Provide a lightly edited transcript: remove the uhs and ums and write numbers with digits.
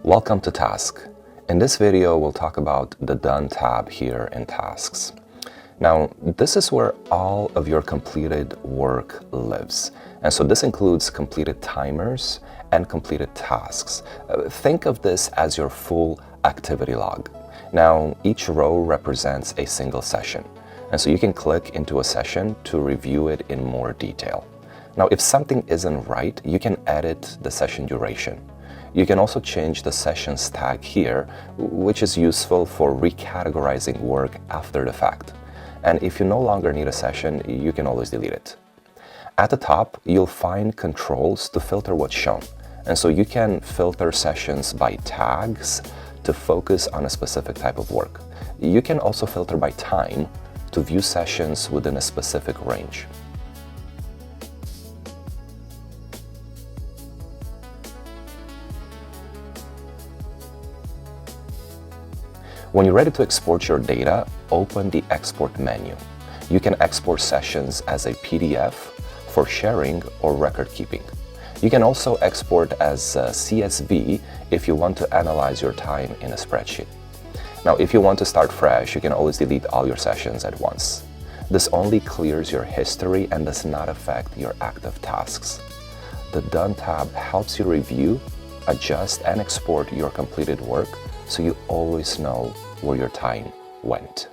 Welcome to Tasque. In this video, we'll talk about the Done tab here in Tasks. Now, this is where all of your completed work lives. And so this includes completed timers and completed tasks. Think of this as your full activity log. Now, each row represents a single session. And so you can click into a session to review it in more detail. Now, if something isn't right, you can edit the session duration. You can also change the sessions tag here, which is useful for recategorizing work after the fact. And if you no longer need a session, you can always delete it. At the top, you'll find controls to filter what's shown. And so you can filter sessions by tags to focus on a specific type of work. You can also filter by time to view sessions within a specific range. When you're ready to export your data, open the Export menu. You can export sessions as a PDF for sharing or record keeping. You can also export as a CSV if you want to analyze your time in a spreadsheet. Now, if you want to start fresh, you can always delete all your sessions at once. This only clears your history and does not affect your active tasks. The Done tab helps you review, adjust, and export your completed work so you always know where your time went.